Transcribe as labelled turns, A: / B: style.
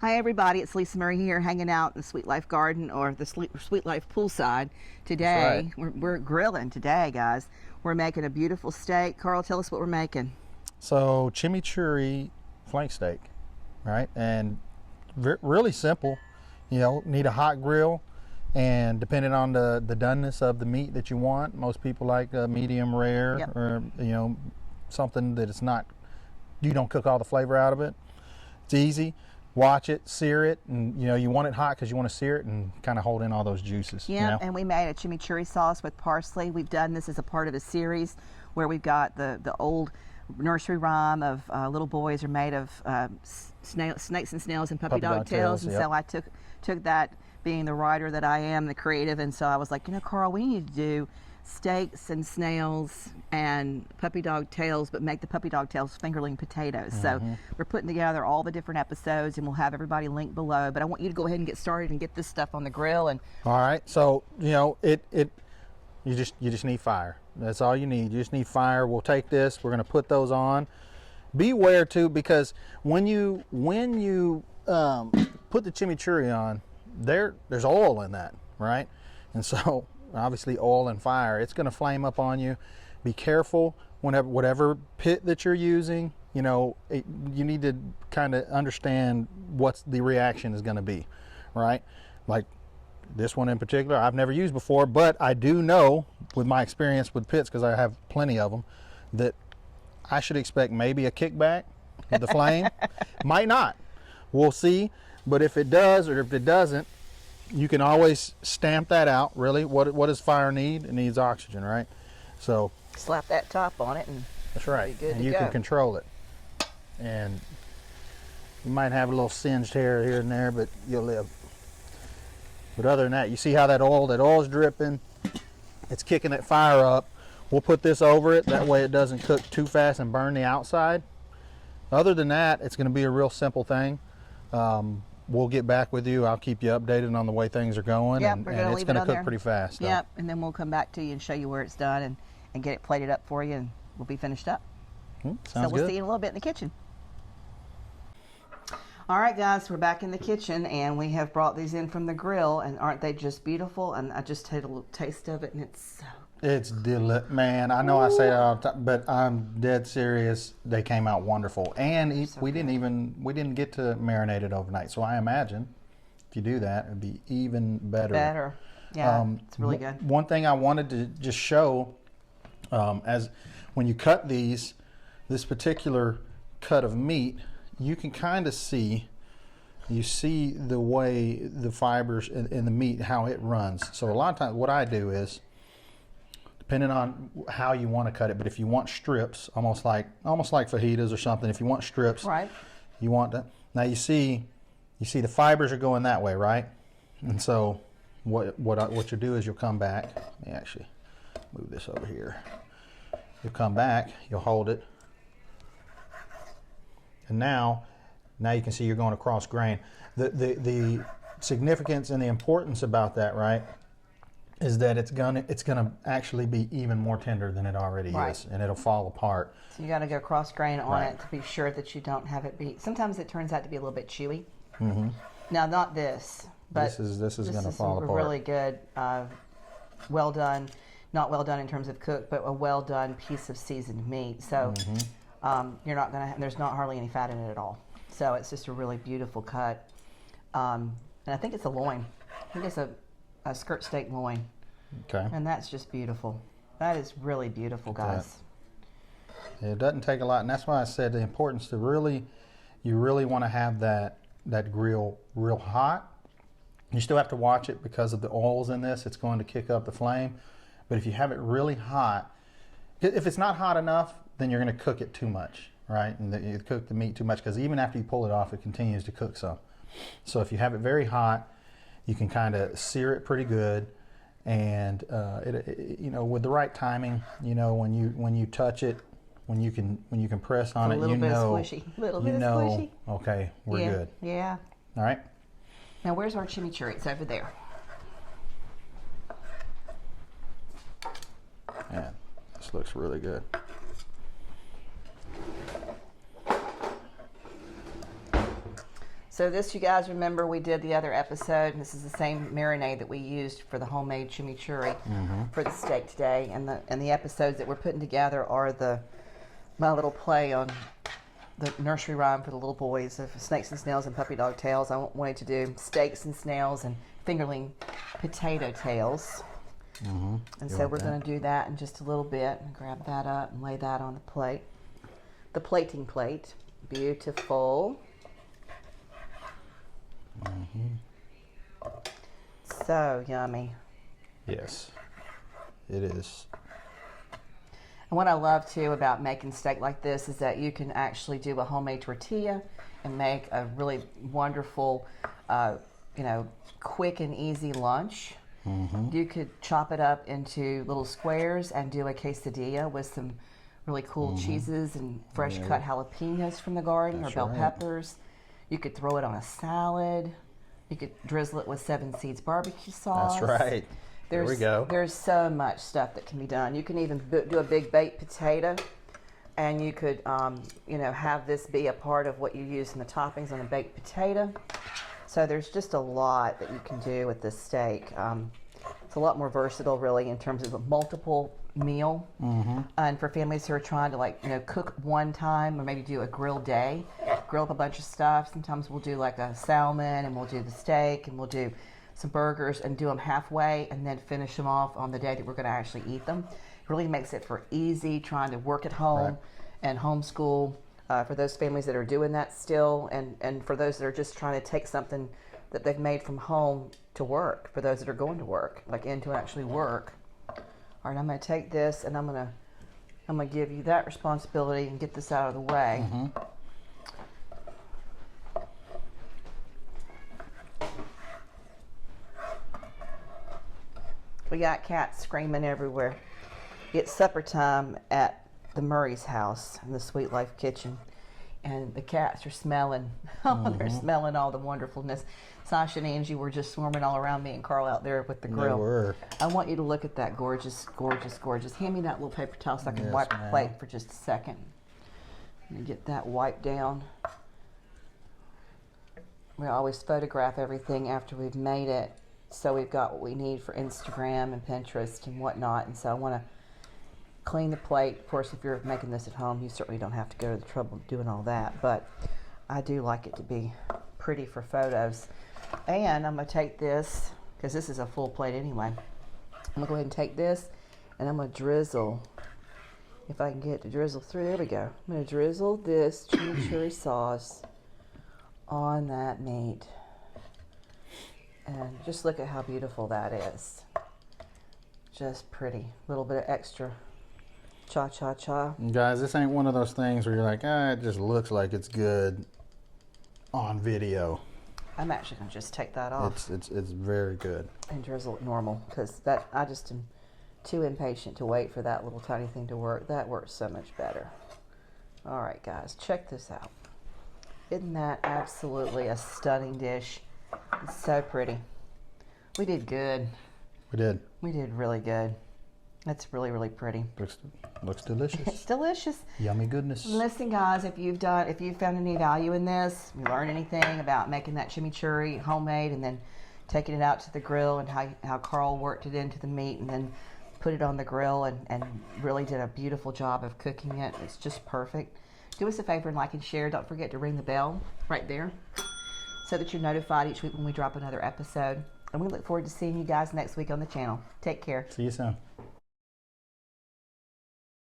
A: Hi everybody, it's Alisamurray here, hanging out in the Sweet Life Garden or the Sweet Life poolside. Today,
B: right.
A: we're grilling today, guys. We're making a beautiful steak. Carl, tell us what we're making.
B: So chimichurri flank steak, right? And really simple. You know, need a hot grill, and depending on the doneness of the meat that you want, most people like medium rare.
A: Yep.
B: Or something that it's not, you don't cook all the flavor out of it. It's easy. Watch it, sear it, and you want it hot because you want to sear it and kind of hold in all those juices.
A: Yeah, and we made a chimichurri sauce with parsley. We've done this as a part of a series where we've got the old nursery rhyme of little boys are made of snakes and snails and puppy dog tails. And so I took that, being the writer that I am, the creative, and so I was like, Carl, we need to do steaks and snails and puppy dog tails, but make the puppy dog tails fingerling potatoes. So we're putting together all the different episodes, and we'll have everybody linked below. But I want you to go ahead and get started and get this stuff on the grill. And
B: all right, so you just need fire. That's all you need. You just need fire. We'll take this. We're going to put those on. Beware too, because when you put the chimichurri on, there's oil in that, right? And so obviously oil and fire, it's going to flame up on you. Be careful whatever pit that you're using. You need to kind of understand what the reaction is going to be, right? Like this one in particular, I've never used before, but I do know with my experience with pits, because I have plenty of them, that I should expect maybe a kickback with the flame. Might not. We'll see. But if it does or if it doesn't, you can always stamp that out. Really, what does fire need? It needs oxygen, right? So
A: slap that top on it, and
B: that's right.
A: Be good
B: and
A: to
B: you
A: go.
B: can control it. And you might have a little singed hair here and there, but you'll live. But other than that, you see how that oil is dripping. It's kicking that fire up. We'll put this over it. That way it doesn't cook too fast and burn the outside. Other than that, it's going to be a real simple thing. We'll get back with you. I'll keep you updated on the way things are going.
A: Yep,
B: and
A: we're gonna
B: it's
A: leave
B: going
A: it
B: to
A: on
B: cook
A: there.
B: pretty fast.
A: Yep, and then we'll come back to you and show you where it's done and get it plated up for you, and we'll be finished up.
B: Sounds
A: so we'll
B: good.
A: see you in a little bit in the kitchen. All right, guys, we're back in the kitchen, and we have brought these in from the grill, and aren't they just beautiful? And I just had a little taste of it, and it's
B: man. I know I say that all the time, but I'm dead serious. They came out wonderful, and we didn't get to marinate it overnight. So I imagine if you do that, it'd be even better.
A: Yeah, it's really good.
B: One thing I wanted to just show, as when you cut this particular cut of meat, you can kind of see the way the fibers in the meat, how it runs. So a lot of times what I do is, depending on how you want to cut it, but if you want strips, almost like fajitas or something, if you want strips,
A: right,
B: you want that. Now you see the fibers are going that way, right? And so what you do is you'll come back. Let me actually move this over here. You'll come back, you'll hold it, and now you can see you're going across grain. The significance and the importance about that, right, is that it's gonna actually be even more tender than it already is, and it'll fall apart.
A: So you got to go cross grain on it to be sure that you don't have it be. Sometimes it turns out to be a little bit chewy. Now, not this, but
B: this is gonna fall apart.
A: Really good, well done. Not well done in terms of cook, but a well done piece of seasoned meat. So you're not gonna. There's not hardly any fat in it at all. So it's just a really beautiful cut, and I think it's a loin. I think it's a skirt steak loin.
B: Okay.
A: And that's just beautiful. That is really beautiful, guys.
B: It doesn't take a lot, and that's why I said the importance to you really want to have that grill real hot. You still have to watch it because of the oils in this. It's going to kick up the flame. But if you have it really hot, if it's not hot enough, then you're going to cook it too much, right? And you cook the meat too much, because even after you pull it off, it continues to cook some. So if you have it very hot, you can kind of sear it pretty good, and with the right timing, when you touch it, when you can press on it,
A: a little bit squishy.
B: Okay, we're good.
A: Yeah.
B: All right.
A: Now where's our chimichurri? It's over there.
B: Man, this looks really good.
A: So this, you guys remember, we did the other episode, and this is the same marinade that we used for the homemade chimichurri for the steak today. And the episodes that we're putting together are my little play on the nursery rhyme for the little boys of snakes and snails and puppy dog tails. I wanted to do steaks and snails and fingerling potato tails. And so we're going to do that in just a little bit. And grab that up and lay that on the plate. The plating plate. Beautiful. So yummy.
B: Yes, it is.
A: And what I love too about making steak like this is that you can actually do a homemade tortilla and make a really wonderful, quick and easy lunch. You could chop it up into little squares and do a quesadilla with some really cool cheeses and fresh cut jalapenos from the garden or bell peppers. You could throw it on a salad. You could drizzle it with Seven Seeds barbecue sauce.
B: That's right. There we go.
A: There's so much stuff that can be done. You can even do a big baked potato, and you could, have this be a part of what you use in the toppings on a baked potato. So there's just a lot that you can do with this steak. It's a lot more versatile, really, in terms of a multiple meal. And for families who are trying to cook one time or maybe do a grill day, grill up a bunch of stuff. Sometimes we'll do like a salmon and we'll do the steak and we'll do some burgers and do them halfway and then finish them off on the day that we're going to actually eat them. It really makes it for easy trying to work at home and homeschool for those families that are doing that still, and for those that are just trying to take something that they've made from home to work, for those that are going to work, like into actually work. All right, I'm going to take this and I'm going to give you that responsibility and get this out of the way. We got cats screaming everywhere. It's supper time at the Murray's house in the Sweet Life kitchen, and the cats are smelling. They're smelling all the wonderfulness. Sasha and Angie were just swarming all around me and Carl out there with the grill.
B: They were.
A: I want you to look at that gorgeous, gorgeous, gorgeous. Hand me that little paper towel so I can wipe the plate for just a second. Let me get that wiped down. We always photograph everything after we've made it, so we've got what we need for Instagram and Pinterest and whatnot. And so I want to clean the plate. Of course, if you're making this at home, you certainly don't have to go to the trouble of doing all that, but I do like it to be pretty for photos. And I'm going to take this, because this is a full plate anyway. I'm going to go ahead and take this, and I'm going to drizzle, if I can get it to drizzle through. There we go. I'm going to drizzle this chimichurri sauce on that meat. And just look at how beautiful that is. Just pretty. A little bit of extra cha-cha-cha.
B: Guys, this ain't one of those things where you're like, it just looks like it's good on video.
A: I'm actually going to just take that off.
B: It's very good.
A: And drizzle it normal, because I just am too impatient to wait for that little tiny thing to work. That works so much better. All right, guys, check this out. Isn't that absolutely a stunning dish? It's so pretty. We did good.
B: We did.
A: We did really good. That's really, really pretty.
B: Looks delicious.
A: It's delicious.
B: Yummy goodness.
A: Listen, guys, if you've found any value in this, you learned anything about making that chimichurri homemade and then taking it out to the grill, and how Carl worked it into the meat and then put it on the grill and really did a beautiful job of cooking it. It's just perfect. Do us a favor and like and share. Don't forget to ring the bell right there so that you're notified each week when we drop another episode. And we look forward to seeing you guys next week on the channel. Take care.
B: See you soon.